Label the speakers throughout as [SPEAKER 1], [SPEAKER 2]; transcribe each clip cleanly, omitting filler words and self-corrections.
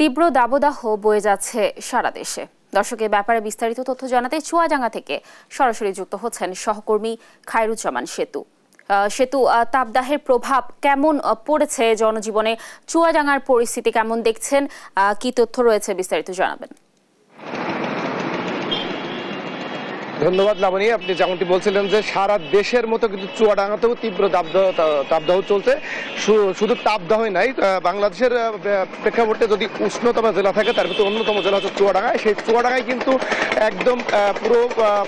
[SPEAKER 1] তীব্র দাবদাহ বয়ে যাচ্ছে সারা দেশে। দর্শকের ব্যাপারে বিস্তারিত তথ্য জানাতে চুয়াডাঙ্গা থেকে সরাসরি যুক্ত হচ্ছেন সহকর্মী খায়রুজ্জামান সেতু। সেতু, তাপদাহের প্রভাব কেমন পড়েছে জনজীবনে? চুয়াডাঙ্গার পরিস্থিতি কেমন দেখছেন? কি তথ্য রয়েছে বিস্তারিত জানাবেন।
[SPEAKER 2] ধন্যবাদ লাবণী। আপনি যেমনটি বলছিলেন যে সারা দেশের মতো কিন্তু চুয়াডাঙ্গাতেও তীব্র তাপদাহ চলছে। শুধু তাপদাহই নাই, বাংলাদেশের প্রেক্ষাপটে যদি উষ্ণতম জেলা থাকে তার ভিতরে অন্যতম জেলা হচ্ছে চুয়াডাঙ্গায়। সেই চুয়াডাঙ্গায় কিন্তু একদম পুরো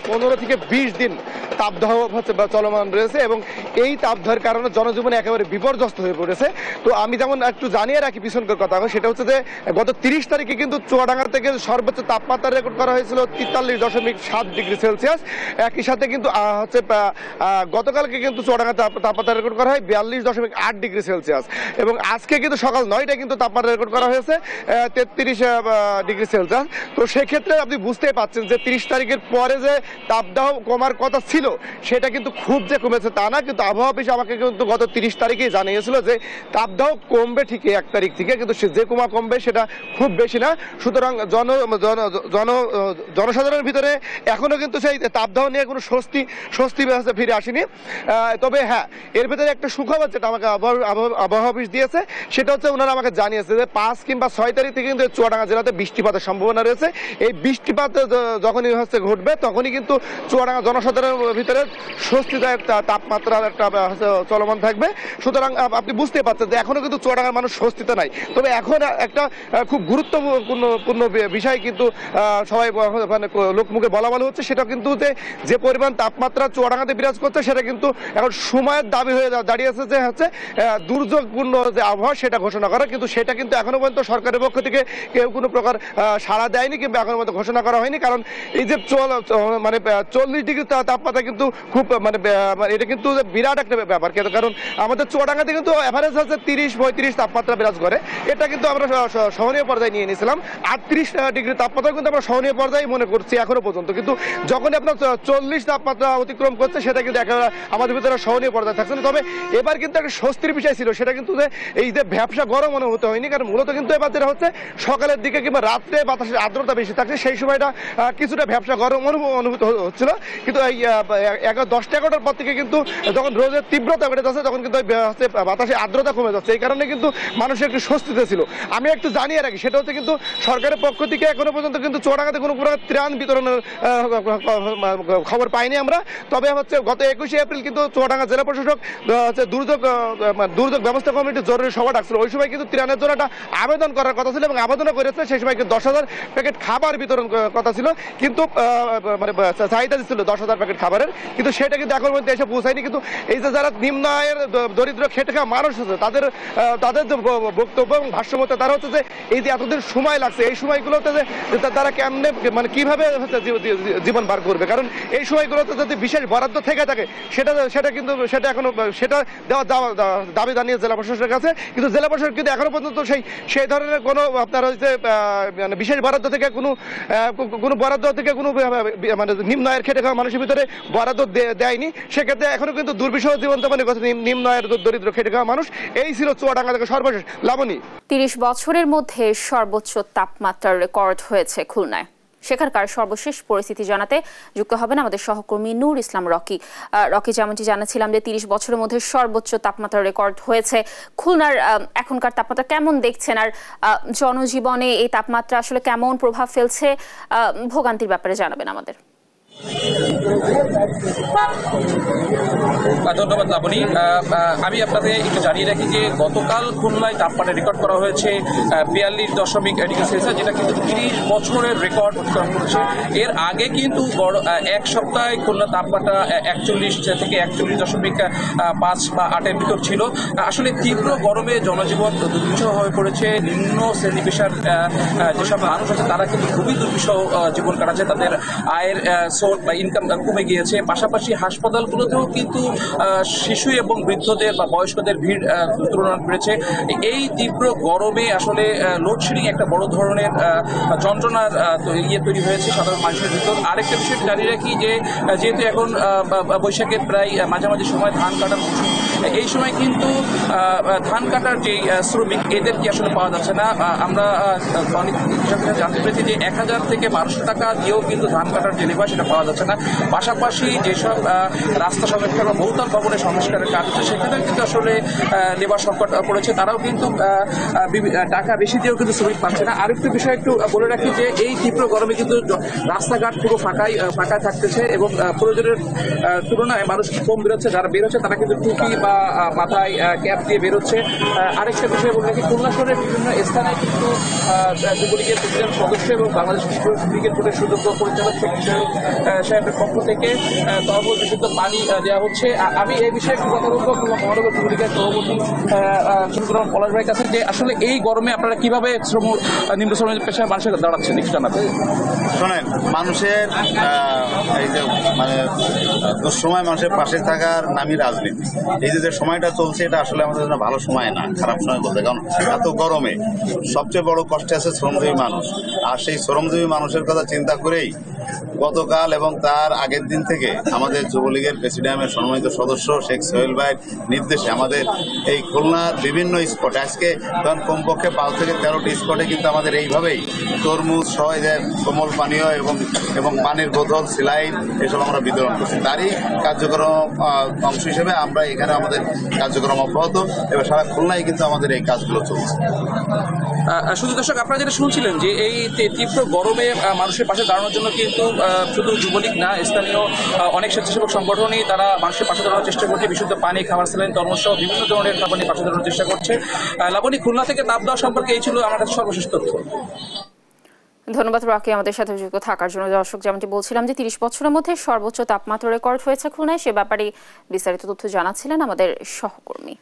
[SPEAKER 2] 15 থেকে 20 দিন তাপদাহ হচ্ছে চলমান রয়েছে এবং এই তাপদাহের কারণে জনজীবন একেবারে বিপর্যস্ত হয়ে পড়েছে। তো আমি যেমন একটু জানিয়ে রাখি পিছনকার কথা, সেটা হচ্ছে যে গত 30 তারিখে কিন্তু চুয়াডাঙ্গা থেকে সর্বোচ্চ তাপমাত্রা রেকর্ড করা হয়েছিল 43.7 ডিগ্রি সেলসিয়াস। একই সাথে কিন্তু হচ্ছে গতকালকে কিন্তু চুয়াডাঙ্গা তাপমাত্রা রেকর্ড করা হয় 42.8 ডিগ্রি সেলসিয়াস এবং আজকে কিন্তু সকাল 9টায় কিন্তু তাপমাত্রা রেকর্ড করা হয়েছে 33 ডিগ্রি সেলসিয়াস। তো সেক্ষেত্রে আপনি বুঝতেই পারছেন যে 30 তারিখের পরে যে তাপদাহ কমার কথা ছিল সেটা কিন্তু খুব যে কমেছে তা না, কিন্তু আবহাওয়া অফিস আমাকে কিন্তু গত 30 তারিখেই জানিয়েছিল যে তাপদাহ কমবে ঠিকই 1 তারিখ থেকে, কিন্তু যে কমবে সেটা খুব বেশি না। সুতরাং জনসাধারণের ভিতরে এখনো কিন্তু সেই তাপদাহ নিয়ে কোনো স্বস্তি ফিরে আসেনি। তবে হ্যাঁ, এর ভিতরে একটা সুখবর যেটা আমাকে আবহাওয়া অফিস দিয়েছে সেটা হচ্ছে ওনারা আমাকে জানিয়েছে যে 5 কিংবা 6 তারিখ থেকে কিন্তু চুয়াডাঙ্গা জেলাতে বৃষ্টিপাতের সম্ভাবনা রয়েছে। এই বৃষ্টিপাত যখনই ঘটবে তখনই কিন্তু চুয়াডাঙ্গা জনসাধারণের ভিতরে স্বস্তিদায়ক তাপমাত্রার একটা চলমান থাকবে। সুতরাং আপনি বুঝতে পারছেন যে এখনো কিন্তু চুয়াডাঙ্গার মানুষ স্বস্তিতে নাই। তবে এখন একটা খুব গুরুত্বপূর্ণ বিষয় কিন্তু সবাই মানে লোকমুখে বলা হচ্ছে, সেটা কিন্তু যে পরিমাণ তাপমাত্রা চুয়াডাঙ্গাতে বিরাজ করছে সেটা কিন্তু এখন সময়ের দাবি হয়ে দাঁড়িয়েছে যে হচ্ছে দুর্যোগপূর্ণ যে আবহাওয়া সেটা ঘোষণা করা, কিন্তু সেটা কিন্তু এখনো পর্যন্ত সরকারের পক্ষ থেকে কেউ কোনো প্রকার সাড়া দেয়নি কিংবা এখনো পর্যন্ত ঘোষণা করা হয়নি। কারণ এই যে মানে 40 ডিগ্রি তাপমাত্রা কিন্তু খুব মানে এটা কিন্তু বিরাট একটা ব্যাপার, কারণ আমাদের চুয়াডাঙ্গাতে কিন্তু এভারেজ হচ্ছে 30-35 তাপমাত্রা বিরাজ করে। এটা কিন্তু আমরা সহনীয় পর্যায়ে নিয়ে নিয়েছিলাম। 38 ডিগ্রি তাপমাত্রা কিন্তু আমরা সহনীয় পর্যায়ে মনে করছি এখনো পর্যন্ত, কিন্তু যখন আপনার 40 তাপমাত্রা অতিক্রম করছে সেটা কিন্তু একেবারে আমাদের ভিতরে সহনীয় পর্যায়ে থাকছে না। তবে এবার কিন্তু একটা স্বস্তির বিষয় ছিল, সেটা কিন্তু এই যে ব্যবসা গরম অনুভূত হয়নি, কারণ মূলত কিন্তু এবার যেটা হচ্ছে সকালের দিকে কিংবা রাত্রে বাতাসের আর্দ্রতা বেশি থাকছে, সেই সময়টা কিছুটা ব্যবসা গরম অনুভূত হচ্ছিল। কিন্তু এই 10-11টার পর থেকে কিন্তু যখন রোদের তীব্রতা বেড়ে যাচ্ছে তখন কিন্তু বাতাসে আর্দ্রতা কমে যাচ্ছে, এই কারণে কিন্তু মানুষের একটু স্বস্তিতে ছিল। আমি একটু জানিয়ে রাখি, সেটা হচ্ছে কিন্তু সরকারের পক্ষ থেকে এখনো পর্যন্ত কিন্তু চুয়াডাঙ্গাতে কোনো প্রকার ত্রাণ বিতরণের খবর পাইনি আমরা। তবে হচ্ছে গত 21শে এপ্রিল কিন্তু চুয়াডাঙ্গা জেলা প্রশাসক হচ্ছে দুর্যোগ ব্যবস্থা কমিটির জরুরি সভা ডাকছিল। ওই সময় কিন্তু ত্রাণের জন্য একটা আবেদন করার কথা ছিল এবং আবেদনও করেছে। সেই সময় কিন্তু 10,000 প্যাকেট খাবার বিতরণ কথা ছিল, কিন্তু মানে চাহিদা ছিল 10,000 প্যাকেট খাবারের, কিন্তু সেটা কিন্তু এখন মধ্যে এসে পৌঁছায়নি। কিন্তু এই যে যারা নিম্ন আয়ের দরিদ্র খেটে খাওয়া মানুষ আছে তাদের যে বক্তব্য এবং ভাষ্যমতে তারা হচ্ছে যে এই যে এতদিন সময় লাগছে, এই সময়গুলোতে যে তারা কেমনে মানে কিভাবে হচ্ছে জীবন বার করবে, কারণ এই সময়গুলোতে যদি বিশেষ বরাদ্দ থেকে থাকে সেটা এখনো দেওয়া দাবি জানিয়ে জেলা প্রশাসনের কাছে, কিন্তু জেলা প্রশাসন কিন্তু এখনো পর্যন্ত সেই ধরনের কোনো আপনার হচ্ছে মানে বিশেষ বরাদ্দ থেকে কোনো বরাদ্দ থেকে কোনো মানে নিম্ন আয়ের খেটে খাওয়া মানুষের ভিতরে বরাদ্দ দেয়নি। সেক্ষেত্রে এখনো কিন্তু দুর্বিষহ জীবনযাপনের কথা নিম্ন আয়ের দরিদ্র খেটে খাওয়া মানুষ। এই ছিল চুয়াডাঙ্গা থেকে সর্বশেষ লাবণী।
[SPEAKER 1] 30 বছরের মধ্যে সর্বোচ্চ তাপমাত্রার রেকর্ড হয়েছে খুলনায়। সেখানকার সর্বশেষ পরিস্থিতি জানাতে যুক্ত হবেন আমাদের সহকর্মী নূর ইসলাম রকি। যেমনটি জানাচ্ছিলাম যে 30 বছরের মধ্যে সর্বোচ্চ তাপমাত্রা রেকর্ড হয়েছে খুলনার। এখনকার তাপমাত্রা কেমন দেখছেন, আর জনজীবনে এই তাপমাত্রা আসলে কেমন প্রভাব ফেলছে, ভোগান্তির ব্যাপারে জানাবেন আমাদের।
[SPEAKER 3] ধন্যবাদ লাবণী। আমি আপনাদের একটু জানিয়ে রাখি যে গতকাল খুলনায় তাপমাত্রা রেকর্ড করা হয়েছে 42.1 ডিগ্রি সেলসিয়াস, যেটা কিন্তু 30 বছরের রেকর্ড অতিক্রম করেছে। এর আগে কিন্তু এক সপ্তাহে খুলনা তাপমাত্রা 41 থেকে 41.5 বা 8-এর ভিতর ছিল। আসলে তীব্র গরমে জনজীবন দুর্বিষহ হয়ে পড়েছে। নিম্ন শ্রেণী পেশার যেসব মানুষ আছে তারা কিন্তু খুবই দুর্বিষহ জীবন কাটাচ্ছে, তাদের আয়ের সোর্স বা ইনকাম কমে গিয়েছে। পাশাপাশি হাসপাতালগুলোতেও কিন্তু শিশু এবং বৃদ্ধদের বা বয়স্কদের ভিড় তুলনা করেছে। এই তীব্র গরমে আসলে লোডশেডিং একটা বড় ধরনের যন্ত্রণার তৈরি হয়েছে সাধারণ মানুষের ভিতর। আরেকটা বিষয় জানিয়ে রাখি যে যেহেতু এখন বৈশাখের প্রায় মাঝামাঝি সময় ধান কাটার এই সময় কিন্তু ধান কাটার যে শ্রমিক এদেরকে আসলে পাওয়া যাচ্ছে না। আমরা অনেক জানতে পেরেছি যে 1000 থেকে 1200 টাকা দিয়েও কিন্তু ধান কাটার যে লেবার সেটা পাওয়া যাচ্ছে না। পাশাপাশি যেসব রাস্তা সংস্কার বা বহুতল ভবনের সংস্কারের কাজ হচ্ছে সেখানে কিন্তু আসলে লেবার সংকট পড়েছে, তারাও কিন্তু টাকা বেশি দিয়েও কিন্তু শ্রমিক পাচ্ছে না। আরেকটু বিষয় একটু বলে রাখি যে এই তীব্র গরমে কিন্তু রাস্তাঘাট পুরো ফাঁকা থাকতেছে এবং প্রয়োজনের তুলনায় মানুষ কম বেরোচ্ছে। যারা বেরোচ্ছে তারা কিন্তু টুপি বা মাথায় ক্যাপ দিয়ে বেরোচ্ছে। আরেকটা বিষয় বলে রাখি, খুলনা শহরের বিভিন্ন স্থানে কিন্তু যুবলীগের প্রেসিডেন্ট সদস্য এবং বাংলাদেশ ক্রিকেট বোর্ডের সুযোগ্য পরিচালক সাহেবের পক্ষ থেকে তরমুজ বিশুদ্ধ পানি দেওয়া হচ্ছে। আমি এই বিষয়ে একটু কথা বলবো মহানগর যুবলীগের সভাপতি পলাশ ভাইয়ের কাছে যে আসলে এই গরমে আপনারা কিভাবে নিম্ন শ্রম পেশার মানুষের দাঁড়াচ্ছেন একটু জানাতে।
[SPEAKER 4] শোনেন, মানুষের এই যে মানে দুঃসময় মানুষের পাশে থাকার নামই রাজনীতি। এই যে সময়টা চলছে এটা আসলে আমাদের জন্য ভালো সময় না, খারাপ সময় বলতে, কারণ এত গরমে সবচেয়ে বড় কষ্টে আছে শ্রমজীবী মানুষ। আর সেই শ্রমজীবী মানুষের কথা চিন্তা করেই গতকাল এবং তার আগের দিন থেকে আমাদের যুবলীগের প্রেসিডিয়ামের সম্মানিত সদস্য শেখ সোহেল ভাইয়ের নির্দেশে আমাদের এই খুলনার বিভিন্ন স্পটে আজকে ধরেন কমপক্ষে 5 থেকে 13টি স্পটে কিন্তু আমাদের এইভাবেই তরমুজ সহ এদের কোমল পানীয় এবং পানির বোতল, সিলাইন এসব আমরা বিতরণ করছি। তারই কার্যক্রম অংশ হিসেবে আমরা এখানে আমাদের কার্যক্রম অব্যাহত এবং সারা খুলনায় কিন্তু আমাদের এই কাজগুলো চলছে।
[SPEAKER 3] শুধু দর্শক, আপনারা যেটা শুনছিলেন যে এই তীব্র গরমে মানুষের পাশে দাঁড়ানোর জন্য কিন্তু শুধু যুবলীগ না, স্থানীয় অনেক স্বেচ্ছাসেবক সংগঠনই তারা মানুষের পাশে দাঁড়ানোর চেষ্টা করছে। বিশুদ্ধ পানি, খাবার, স্যালাইন, তরমুজ সহ বিভিন্ন ধরনের খাবার নিয়ে পাশে দাঁড়ানোর চেষ্টা করছে। লাবণী, খুলনা থেকে তাপ দেওয়া সম্পর্কে এই ছিল আমার কাছে সর্বশেষ তথ্য।
[SPEAKER 1] ধন্যবাদ রকি আমাদের সাথে যুক্ত থাকার জন্য। দর্শক, যেমনটি বলছিলাম যে 30 বছরের মধ্যে সর্বোচ্চ তাপমাত্রা রেকর্ড হয়েছে খুলনায়, সে ব্যাপারে বিস্তারিত তথ্য জানাচ্ছিলেন আমাদের সহকর্মী।